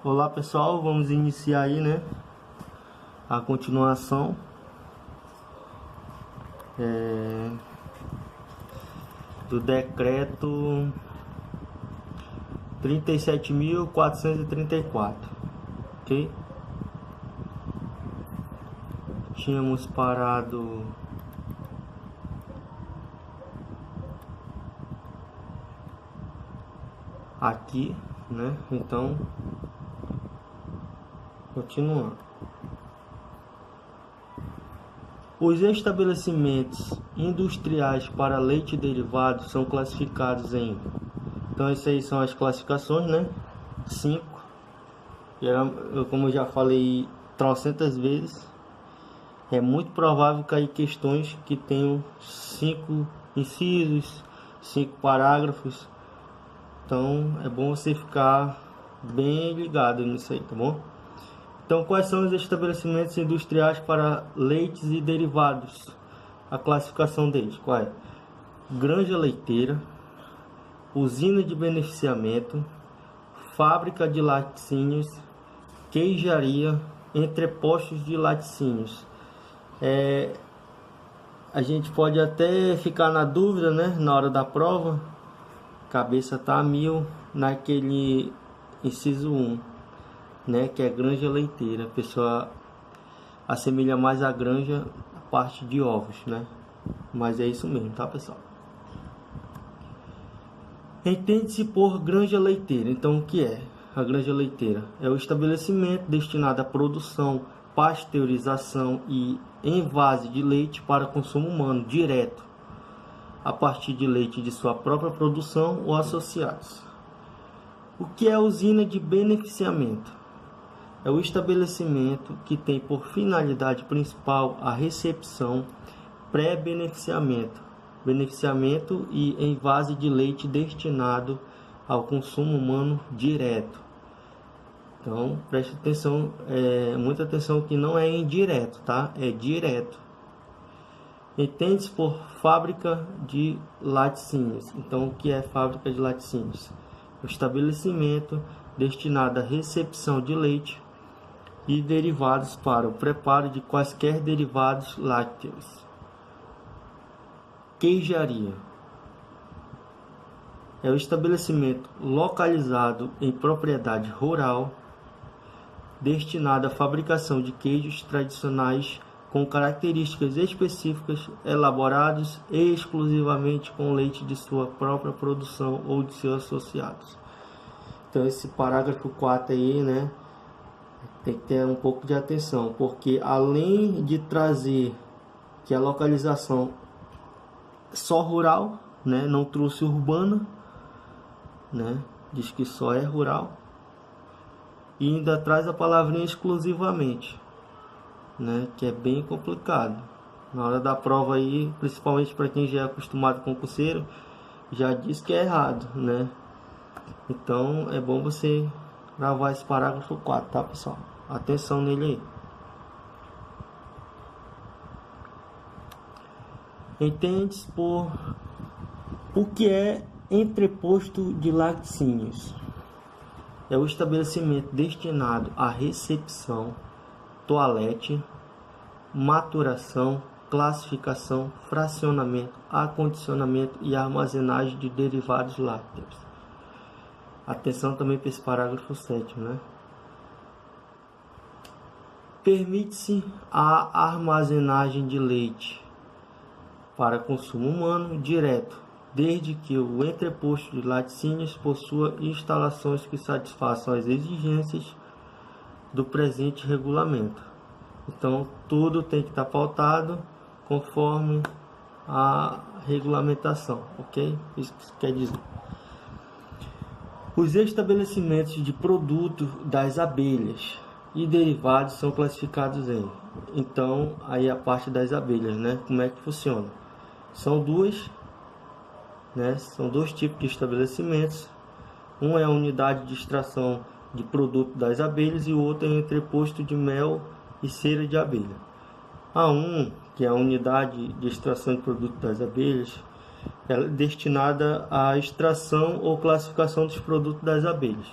Olá pessoal, vamos iniciar aí, né, a continuação do decreto 37.434, ok? Tínhamos parado aqui, né? Então, continuando. Os estabelecimentos industriais para leite derivado são classificados em... Então, essas aí são as classificações, né? 5. Como eu já falei trocentas vezes, é muito provável cair questões que tenham 5 incisos, 5 parágrafos. Então, é bom você ficar bem ligado nisso aí, tá bom? Então, quais são os estabelecimentos industriais para leites e derivados? A classificação deles, qual é? Granja leiteira, usina de beneficiamento, fábrica de laticínios, queijaria, entrepostos de laticínios. A gente pode até ficar na dúvida, né, na hora da prova. Cabeça tá a 1000 naquele inciso 1, né, que é granja leiteira. A pessoa assemelha mais a granja a parte de ovos, né? Mas é isso mesmo, tá, pessoal? Entende-se por granja leiteira. Então, o que é a granja leiteira? É o estabelecimento destinado à produção, pasteurização e envase de leite para consumo humano direto, a partir de leite de sua própria produção ou associados. O que é a usina de beneficiamento? É o estabelecimento que tem por finalidade principal a recepção, pré-beneficiamento, beneficiamento e envase de leite destinado ao consumo humano direto. Então, preste atenção, muita atenção que não é indireto, tá? É direto. Entende-se por fábrica de laticínios. Então, o que é fábrica de laticínios? O estabelecimento destinado à recepção de leite e derivados para o preparo de quaisquer derivados lácteos. Queijaria é o estabelecimento localizado em propriedade rural destinado à fabricação de queijos tradicionais com características específicas, elaborados exclusivamente com leite de sua própria produção ou de seus associados. Então, esse parágrafo 4 aí, né, tem que ter um pouco de atenção, porque além de trazer que a localização é só rural, né, não trouxe urbana, né, diz que só é rural, e ainda traz a palavrinha exclusivamente, né, que é bem complicado. Na hora da prova aí, principalmente para quem já é acostumado com concurseiro, já diz que é errado, né? Então é bom você gravar esse parágrafo 4, tá, pessoal? Atenção nele aí. Entende-se por o que é entreposto de laticínios? É o estabelecimento destinado à recepção, toalete, maturação, classificação, fracionamento, acondicionamento e armazenagem de derivados lácteos. Atenção também para esse parágrafo 7, né? Permite-se a armazenagem de leite para consumo humano direto, desde que o entreposto de laticínios possua instalações que satisfaçam as exigências do presente regulamento. Então, tudo tem que estar pautado conforme a regulamentação, ok? Isso que quer dizer. Os estabelecimentos de produto das abelhas e derivados são classificados em... Então, aí a parte das abelhas, né? Como é que funciona? São duas, né? São dois tipos de estabelecimentos. Um é a unidade de extração de produto das abelhas e o outro é o entreposto de mel e cera de abelha. A que é a unidade de extração de produto das abelhas, ela é destinada à extração ou classificação dos produtos das abelhas.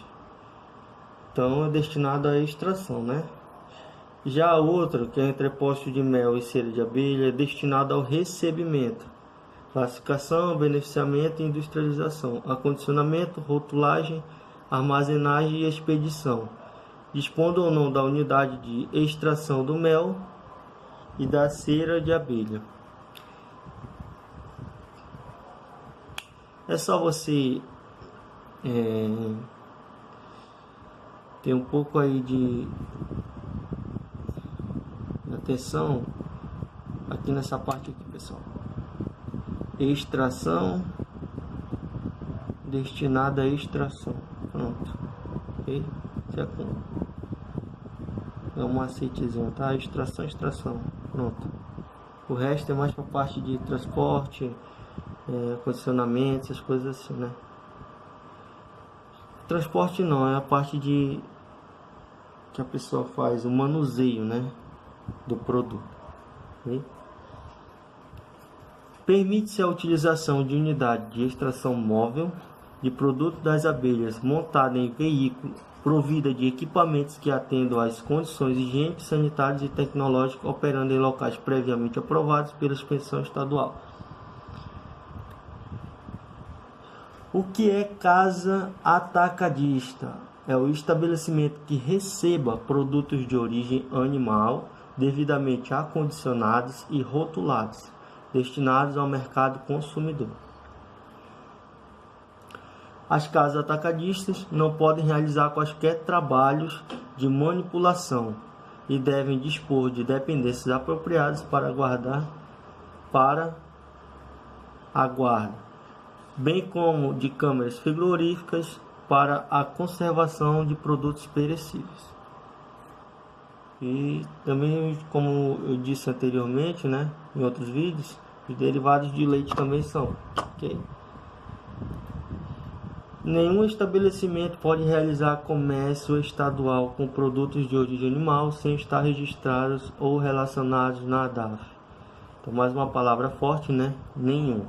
Então é destinado à extração, né? Já outro, que é entreposto de mel e cera de abelha, é destinado ao recebimento, classificação, beneficiamento e industrialização, acondicionamento, rotulagem, armazenagem e expedição, dispondo ou não da unidade de extração do mel e da cera de abelha. É só você ter um pouco aí de atenção aqui nessa parte aqui, pessoal. Extração, destinada à extração. Pronto, ok? É um macetezinho, tá? Extração, pronto. O resto é mais para parte de transporte, condicionamento, essas coisas assim, né? Transporte não, é a parte de que a pessoa faz o manuseio, né, do produto, okay? Permite-se a utilização de unidade de extração móvel de produto das abelhas montada em veículo provida de equipamentos que atendam às condições higiênicas, sanitárias e tecnológicas, operando em locais previamente aprovados pela inspeção estadual. O que é casa atacadista? É o estabelecimento que receba produtos de origem animal devidamente acondicionados e rotulados, destinados ao mercado consumidor. As casas atacadistas não podem realizar quaisquer trabalhos de manipulação e devem dispor de dependências apropriadas para a guarda, bem como de câmaras frigoríficas para a conservação de produtos perecíveis. E também, como eu disse anteriormente, né, em outros vídeos, os derivados de leite também são, ok? Nenhum estabelecimento pode realizar comércio estadual com produtos de origem animal sem estar registrados ou relacionados na ADAF. Então, mais uma palavra forte, né? Nenhum.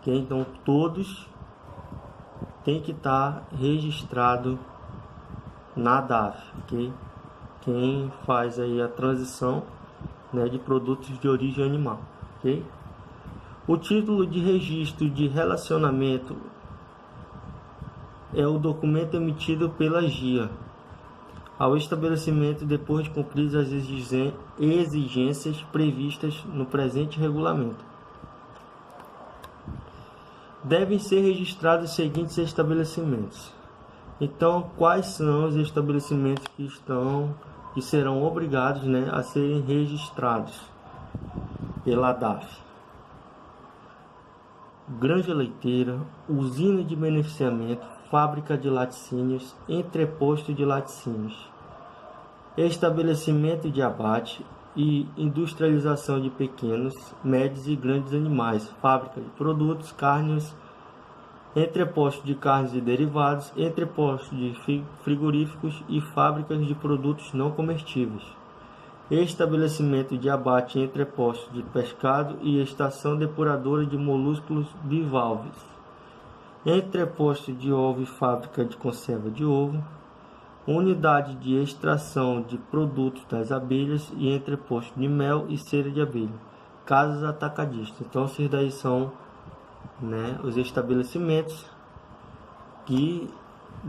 Okay? Então, todos têm que estar registrado na ADAF, ok? Quem faz aí a transição, né, de produtos de origem animal, ok? O título de registro de relacionamento é o documento emitido pela GIA ao estabelecimento depois de cumprir as exigências previstas no presente regulamento. Devem ser registrados os seguintes estabelecimentos. Então, quais são os estabelecimentos que serão obrigados, né, a serem registrados pela ADAF? Granja leiteira, usina de beneficiamento, fábrica de laticínios, entreposto de laticínios, estabelecimento de abate e industrialização de pequenos, médios e grandes animais, fábrica de produtos, carnes, entreposto de carnes e derivados, entreposto de frigoríficos e fábricas de produtos não comestíveis, estabelecimento de abate e entreposto de pescado e estação depuradora de molúsculos bivalves, entreposto de ovo e fábrica de conserva de ovo, unidade de extração de produtos das abelhas e entreposto de mel e cera de abelha, casas atacadistas. Então, esses daí são, né, os estabelecimentos que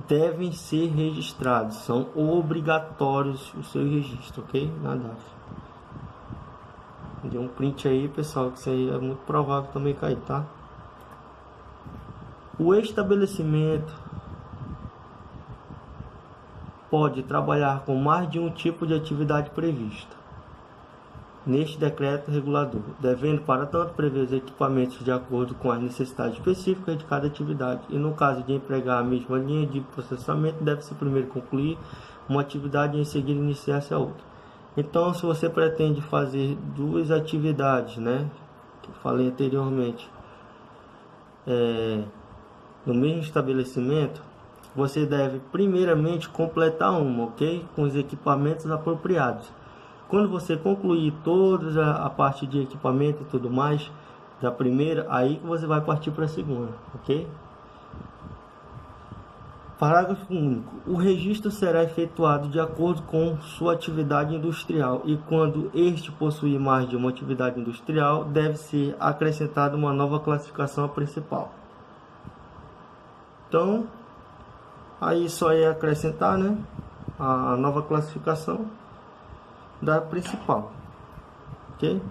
devem ser registrados, são obrigatórios o seu registro, ok? Nada. Deu um print aí, pessoal, que isso aí é muito provável também cair, tá? O estabelecimento pode trabalhar com mais de um tipo de atividade prevista neste decreto regulador, devendo, para tanto, prever os equipamentos de acordo com as necessidades específicas de cada atividade, e no caso de empregar a mesma linha de processamento, deve-se primeiro concluir uma atividade e em seguida iniciar-se a outra. Então, se você pretende fazer duas atividades, né, que eu falei anteriormente, no mesmo estabelecimento, você deve primeiramente completar uma, ok? Com os equipamentos apropriados. Quando você concluir toda a parte de equipamento e tudo mais da primeira, aí que você vai partir para a segunda, ok? Parágrafo único. O registro será efetuado de acordo com sua atividade industrial e, quando este possuir mais de uma atividade industrial, deve ser acrescentada uma nova classificação principal. Então, aí só é acrescentar, né, a nova classificação da principal, ok?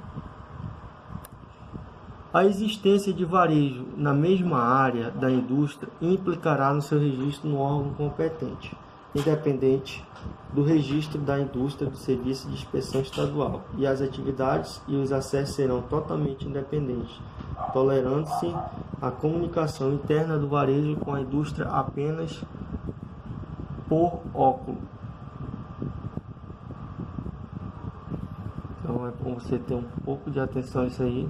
A existência de varejo na mesma área da indústria implicará no seu registro no órgão competente, independente do registro da indústria do Serviço de Inspeção Estadual, e as atividades e os acessos serão totalmente independentes, tolerando-se a comunicação interna do varejo com a indústria apenas por óculo. Então é bom você ter um pouco de atenção a isso aí.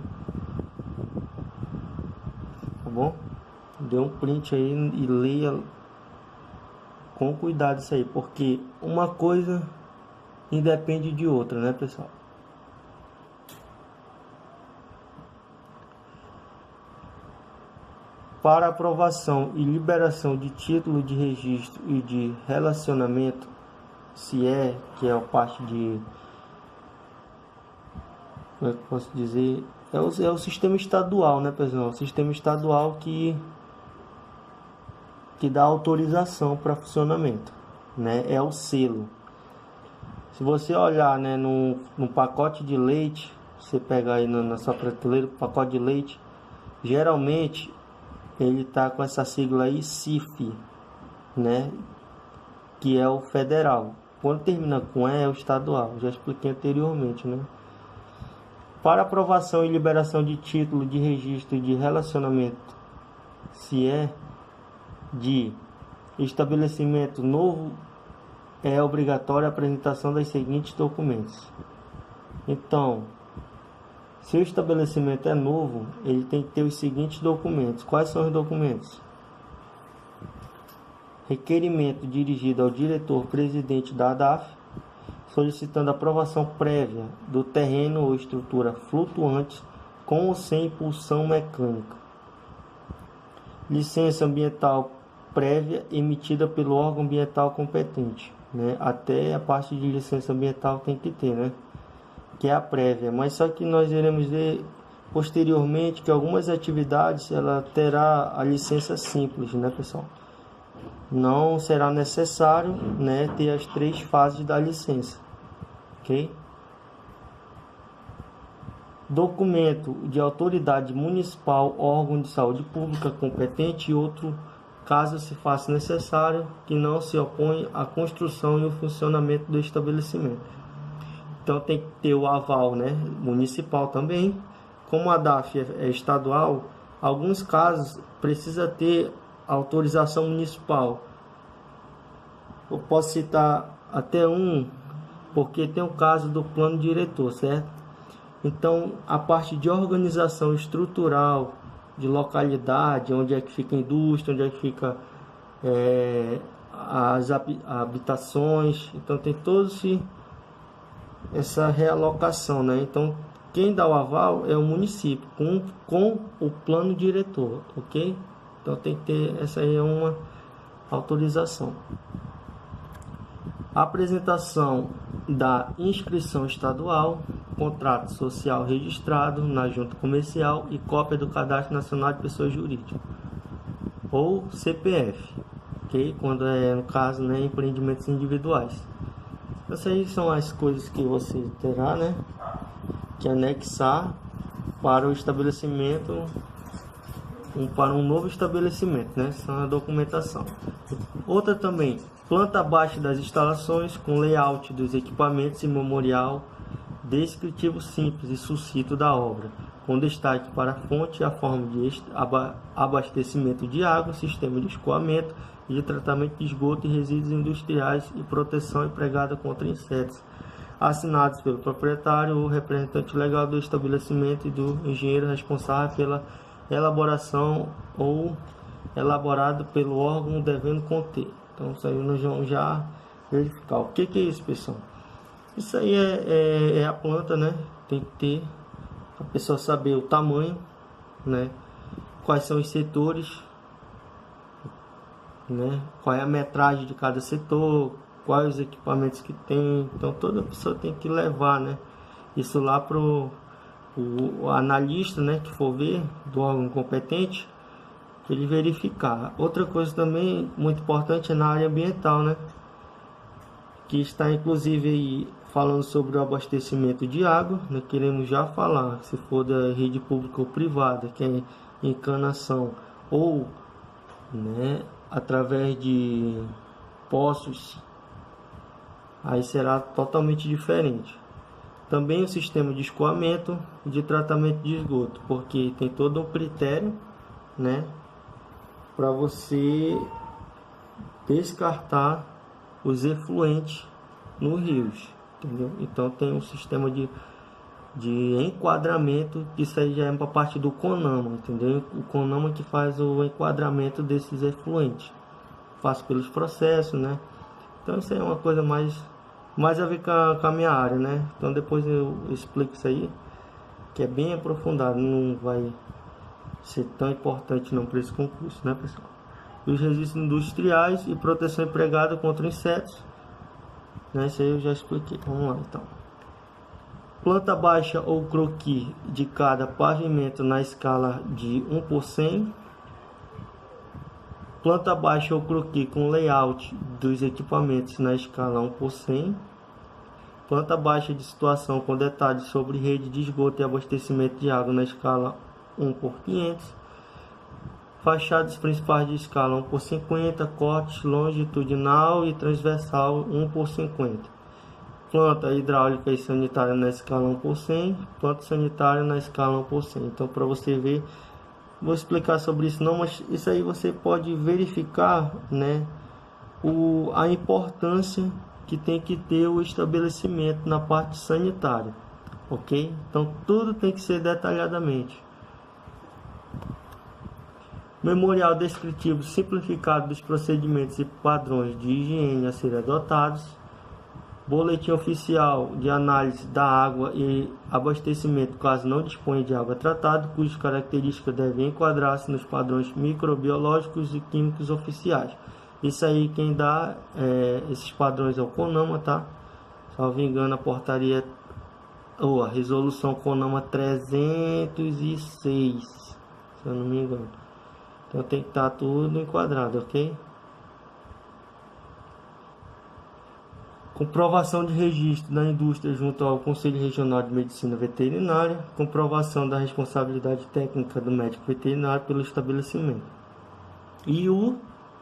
Tá bom? Dê um print aí e leia com cuidado isso aí, porque uma coisa independe de outra, né, pessoal? Para aprovação e liberação de título de registro e de relacionamento, que é a parte de, como é que eu posso dizer, é o sistema estadual, né, pessoal? O sistema estadual que dá autorização para funcionamento, né? É o selo. Se você olhar, né, no pacote de leite, você pegar aí na sua prateleira, o pacote de leite, geralmente ele tá com essa sigla aí, CIF, né? Que é o federal. Quando termina com E, é o estadual. Já expliquei anteriormente, né? Para aprovação e liberação de título de registro e de relacionamento, de estabelecimento novo, é obrigatória a apresentação dos seguintes documentos. Então, se o estabelecimento é novo, ele tem que ter os seguintes documentos. Quais são os documentos? Requerimento dirigido ao diretor-presidente da ADAF, solicitando aprovação prévia do terreno ou estrutura flutuante com ou sem impulsão mecânica. Licença ambiental prévia emitida pelo órgão ambiental competente, né? Até a parte de licença ambiental tem que ter, né? Que é a prévia, mas só que nós iremos ver posteriormente que algumas atividades ela terá a licença simples, né, pessoal? Não será necessário, né, ter as 3 fases da licença, ok? Documento de autoridade municipal, órgão de saúde pública competente e outro, caso se faça necessário, que não se opõe à construção e o funcionamento do estabelecimento. Então tem que ter o aval, né, municipal também. Como a DAF é estadual, alguns casos precisa ter autorização municipal. Eu posso citar até porque tem o caso do plano diretor, certo? Então a parte de organização estrutural, de localidade, onde é que fica a indústria, onde é que fica as habitações, então tem todo essa realocação, né? Então quem dá o aval é o município com o plano diretor, ok? Então tem que ter, essa aí é uma autorização. Apresentação da inscrição estadual, contrato social registrado na junta comercial e cópia do Cadastro Nacional de Pessoas Jurídicas, ou CPF, ok? Quando é, no caso, né, empreendimentos individuais. Essas aí são as coisas que você terá, né, que anexar para o estabelecimento, para um novo estabelecimento, né? Essa é a documentação. Outra também, planta abaixo das instalações com layout dos equipamentos e memorial descritivo simples e sucinto da obra, com destaque para a fonte e a forma de abastecimento de água, sistema de escoamento e de tratamento de esgoto e resíduos industriais e proteção empregada contra insetos, assinados pelo proprietário ou representante legal do estabelecimento e do engenheiro responsável pela elaboração ou elaborado pelo órgão devendo conter. Então isso aí nós vamos já verificar. O que é isso, pessoal? Isso aí é a planta, né? Tem que ter a pessoa saber o tamanho, né? Quais são os setores, né? Qual é a metragem de cada setor, quais os equipamentos que tem. Então toda pessoa tem que levar, né, isso lá para o analista, né, que for ver, do órgão competente, ele verificar. Outra coisa também muito importante é na área ambiental, né, que está inclusive aí falando sobre o abastecimento de água. Nós queremos já falar, se for da rede pública ou privada, que é encanação ou, né, através de poços, aí será totalmente diferente. Também o sistema de escoamento e de tratamento de esgoto, porque tem todo um critério, né, para você descartar os efluentes nos rios, entendeu? Então tem um sistema de enquadramento, que isso aí já é para parte do CONAMA, entendeu? O CONAMA que faz o enquadramento desses efluentes, passa pelos processos, né? Então isso aí é uma coisa mais a ver com a minha área, né? Então depois eu explico isso aí, que é bem aprofundado, não vai ser tão importante não para esse concurso, né, pessoal? E os registros industriais e proteção empregada contra insetos, né? Isso aí eu já expliquei. Vamos lá então. Planta baixa ou croquis de cada pavimento na escala de 1 por 100. Planta baixa ou croquis com layout dos equipamentos na escala 1 por 100. Planta baixa de situação com detalhes sobre rede de esgoto e abastecimento de água na escala 1 por 500. Fachadas principais de escala 1 por 50. Cortes longitudinal e transversal 1 por 50. Planta hidráulica e sanitária na escala 1 por 100. Planta sanitária na escala 1 por 100. Então, para você ver, vou explicar sobre isso não, mas isso aí você pode verificar, né, a importância que tem que ter o estabelecimento na parte sanitária, ok? Então, tudo tem que ser detalhadamente. Memorial descritivo simplificado dos procedimentos e padrões de higiene a serem adotados. Boletim oficial de análise da água e abastecimento caso não disponha de água tratada, cujas características devem enquadrar-se nos padrões microbiológicos e químicos oficiais. Isso aí quem dá esses padrões é o CONAMA, tá? Salvo engano, a portaria ou a resolução CONAMA 306, se eu não me engano. Então tem que estar tudo enquadrado, ok? Comprovação de registro da indústria junto ao Conselho Regional de Medicina Veterinária. Comprovação da responsabilidade técnica do médico veterinário pelo estabelecimento. E o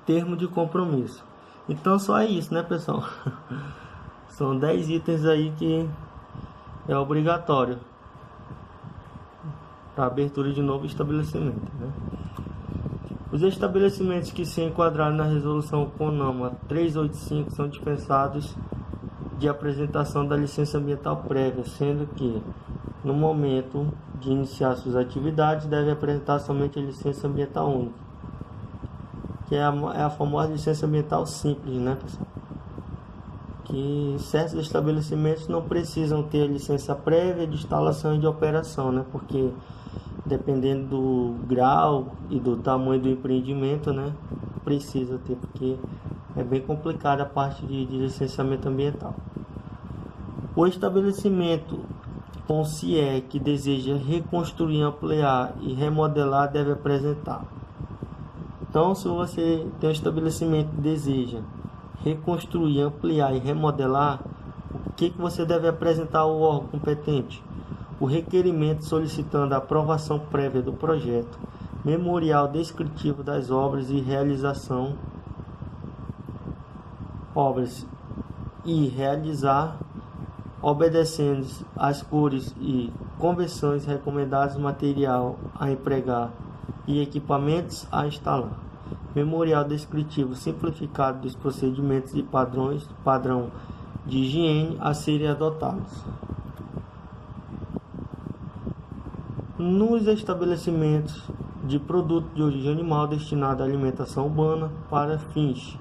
termo de compromisso. Então só é isso, né, pessoal? São 10 itens aí que é obrigatório para abertura de novo estabelecimento, né? Os estabelecimentos que se enquadraram na resolução CONAMA 385 são dispensados de apresentação da licença ambiental prévia, sendo que no momento de iniciar suas atividades deve apresentar somente a licença ambiental única, que é a famosa licença ambiental simples, né, pessoal? Que certos estabelecimentos não precisam ter a licença prévia de instalação e de operação, né? Porque dependendo do grau e do tamanho do empreendimento, né, precisa ter, porque é bem complicada a parte de licenciamento ambiental. O estabelecimento com CIE que deseja reconstruir, ampliar e remodelar deve apresentar. Então, se você tem um estabelecimento que deseja reconstruir, ampliar e remodelar, o que você deve apresentar ao órgão competente? O requerimento solicitando a aprovação prévia do projeto, memorial descritivo das obras e realizar, obedecendo às cores e convenções recomendadas, material a empregar e equipamentos a instalar. Memorial descritivo simplificado dos procedimentos e padrão de higiene a serem adotados. Nos estabelecimentos de produto de origem animal destinado à alimentação urbana para fins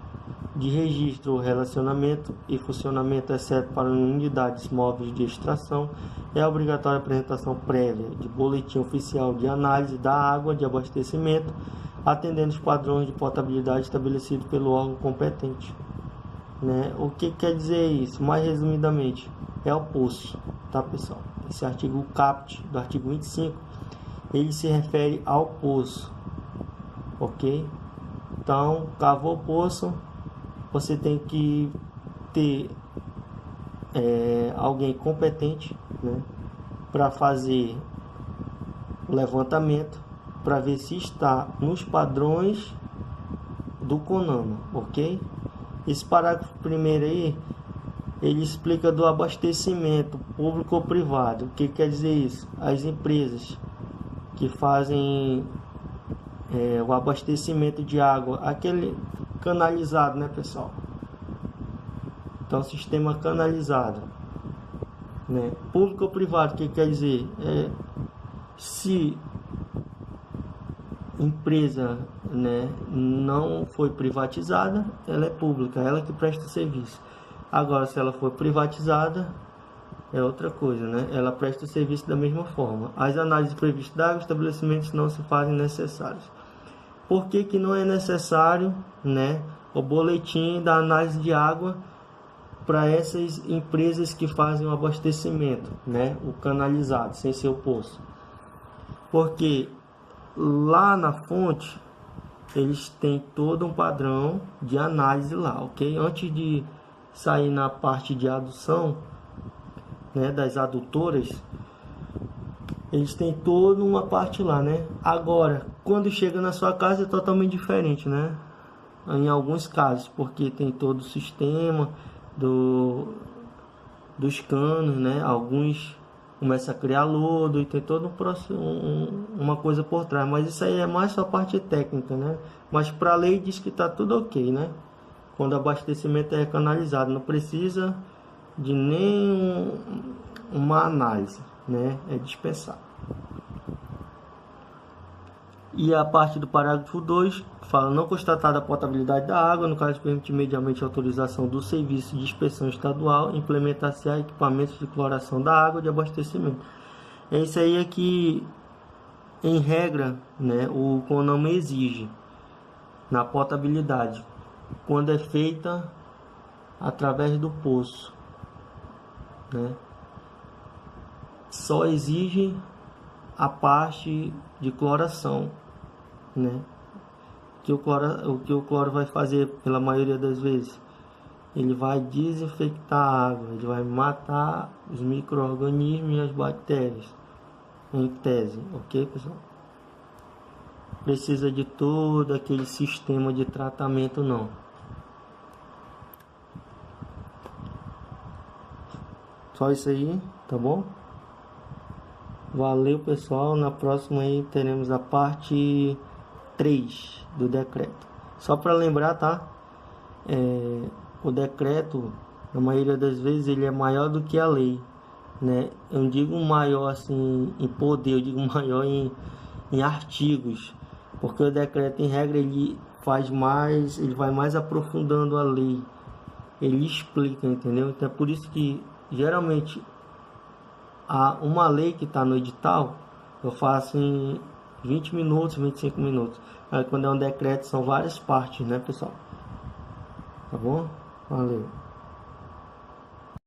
de registro, relacionamento e funcionamento, exceto para unidades móveis de extração, é obrigatória a apresentação prévia de boletim oficial de análise da água de abastecimento, atendendo os padrões de potabilidade estabelecidos pelo órgão competente, né? O que quer dizer isso? Mais resumidamente, é o poço, tá, pessoal? Esse artigo caput do artigo 25, ele se refere ao poço, ok? Então, cavou o poço, você tem que ter alguém competente, né, para fazer o levantamento, para ver se está nos padrões do CONAMA, ok? Esse parágrafo primeiro aí, ele explica do abastecimento público ou privado. O que quer dizer isso? As empresas que fazem o abastecimento de água, aquele canalizado, né, pessoal? Então, sistema canalizado, né? Público ou privado, o que quer dizer? Se empresa, né, não foi privatizada, ela é pública, ela que presta serviço. Agora, se ela for privatizada, é outra coisa, né? Ela presta o serviço da mesma forma. As análises previstas da água, estabelecimentos não se fazem necessárias. Por que que não é necessário, né, o boletim da análise de água para essas empresas que fazem o abastecimento, né, o canalizado, sem ser o poço? Porque lá na fonte eles têm todo um padrão de análise lá, ok? Antes de sair na parte de adução, né, das adutoras, eles têm toda uma parte lá, né? Agora, quando chega na sua casa é totalmente diferente, né? Em alguns casos, porque tem todo o sistema dos canos, né? Alguns começam a criar lodo e tem todo uma coisa por trás, mas isso aí é mais só a parte técnica, né? Mas para a lei diz que tá tudo ok, né? Quando o abastecimento é canalizado, não precisa de nenhuma análise, né? É dispensável. E a parte do parágrafo 2 fala: não constatada a potabilidade da água, no caso de permitir mediamente a autorização do serviço de inspeção estadual, implementar-se a equipamentos de cloração da água de abastecimento. É isso aí que, em regra, né, o CONAMA exige na potabilidade, quando é feita através do poço, né? Só exige a parte de cloração, né? O que o cloro vai fazer pela maioria das vezes? Ele vai desinfectar a água, ele vai matar os micro-organismos e as bactérias, em tese, ok, pessoal? Precisa de todo aquele sistema de tratamento, não. Só isso aí, tá bom? Valeu, pessoal. Na próxima aí teremos a parte 3 do decreto. Só para lembrar, tá? O decreto, na maioria das vezes, ele é maior do que a lei, né? Eu não digo maior assim em poder, eu digo maior em artigos, porque o decreto, em regra, ele faz mais, ele vai mais aprofundando a lei, ele explica, entendeu? Então é por isso que geralmente uma lei que está no edital eu faço em 20 minutos, 25 minutos. Aí quando é um decreto são várias partes, né, pessoal? Tá bom? Valeu.